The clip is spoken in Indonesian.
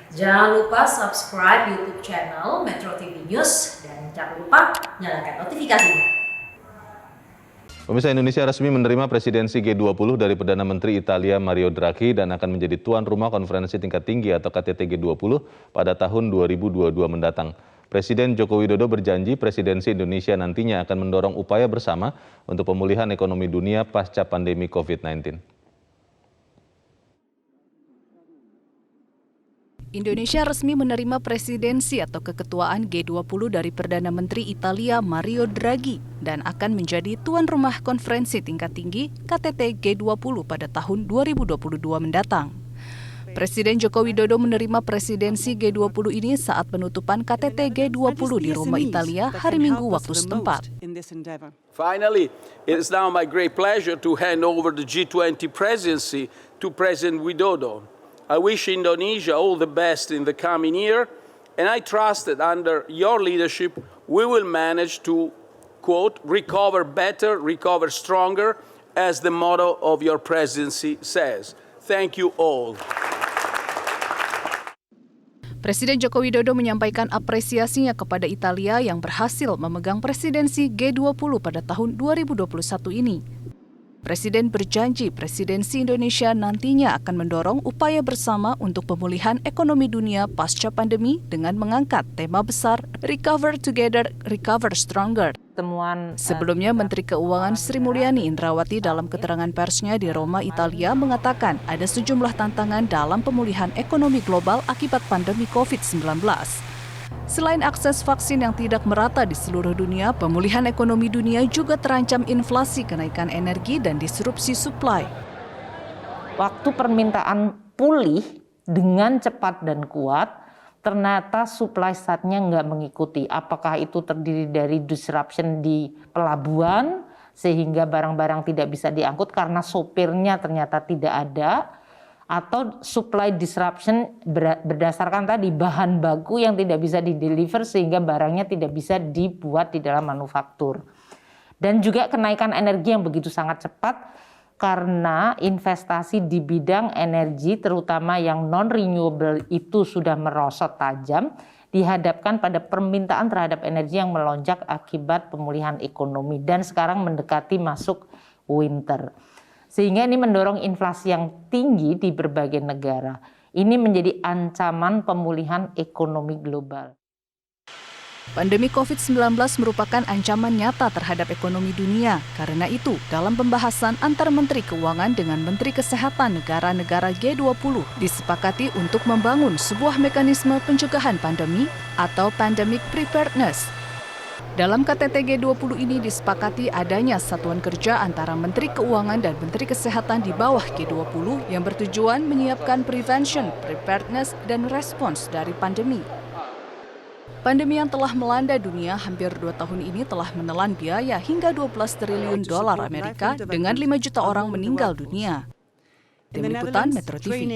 Jangan lupa subscribe YouTube channel Metro TV News dan jangan lupa nyalakan notifikasinya. Pemirsa, Indonesia resmi menerima presidensi G20 dari Perdana Menteri Italia Mario Draghi dan akan menjadi tuan rumah konferensi tingkat tinggi atau KTT G20 pada tahun 2022 mendatang. Presiden Joko Widodo berjanji presidensi Indonesia nantinya akan mendorong upaya bersama untuk pemulihan ekonomi dunia pasca pandemi COVID-19. Indonesia resmi menerima presidensi atau keketuaan G20 dari Perdana Menteri Italia Mario Draghi dan akan menjadi tuan rumah konferensi tingkat tinggi KTT G20 pada tahun 2022 mendatang. Presiden Joko Widodo menerima presidensi G20 ini saat penutupan KTT G20 di Roma, Italia hari Minggu waktu setempat. Finally, it is now my great pleasure to hand over the G20 presidency to President Widodo. I wish Indonesia all the best in the coming year, and I trust that under your leadership, we will manage to, quote, recover better, recover stronger, as the motto of your presidency says. Thank you all. Presiden Joko Widodo menyampaikan apresiasinya kepada Italia yang berhasil memegang presidensi G20 pada tahun 2021 ini. Presiden berjanji presidensi Indonesia nantinya akan mendorong upaya bersama untuk pemulihan ekonomi dunia pasca pandemi dengan mengangkat tema besar Recover Together, Recover Stronger. Sebelumnya, Menteri Keuangan Sri Mulyani Indrawati dalam keterangan persnya di Roma, Italia mengatakan ada sejumlah tantangan dalam pemulihan ekonomi global akibat pandemi COVID-19. Selain akses vaksin yang tidak merata di seluruh dunia, pemulihan ekonomi dunia juga terancam inflasi, kenaikan energi, dan disrupsi suplai. Waktu permintaan pulih dengan cepat dan kuat, ternyata supply side-nya nggak mengikuti. Apakah itu terdiri dari disruption di pelabuhan, sehingga barang-barang tidak bisa diangkut karena sopirnya ternyata tidak ada, atau supply disruption berdasarkan tadi bahan baku yang tidak bisa dideliver sehingga barangnya tidak bisa dibuat di dalam manufaktur. Dan juga kenaikan energi yang begitu sangat cepat karena investasi di bidang energi terutama yang non-renewable itu sudah merosot tajam, dihadapkan pada permintaan terhadap energi yang melonjak akibat pemulihan ekonomi dan sekarang mendekati masuk winter. Sehingga ini mendorong inflasi yang tinggi di berbagai negara. Ini menjadi ancaman pemulihan ekonomi global. Pandemi COVID-19 merupakan ancaman nyata terhadap ekonomi dunia. Karena itu, dalam pembahasan antar Menteri Keuangan dengan Menteri Kesehatan negara-negara G20 disepakati untuk membangun sebuah mekanisme pencegahan pandemi atau Pandemic Preparedness. Dalam KTT G20 ini disepakati adanya satuan kerja antara Menteri Keuangan dan Menteri Kesehatan di bawah G20 yang bertujuan menyiapkan prevention, preparedness, dan respons dari pandemi. Pandemi yang telah melanda dunia hampir 2 tahun ini telah menelan biaya hingga 12 triliun dolar Amerika dengan 5 juta orang meninggal dunia. Tim Liputan Metro TV.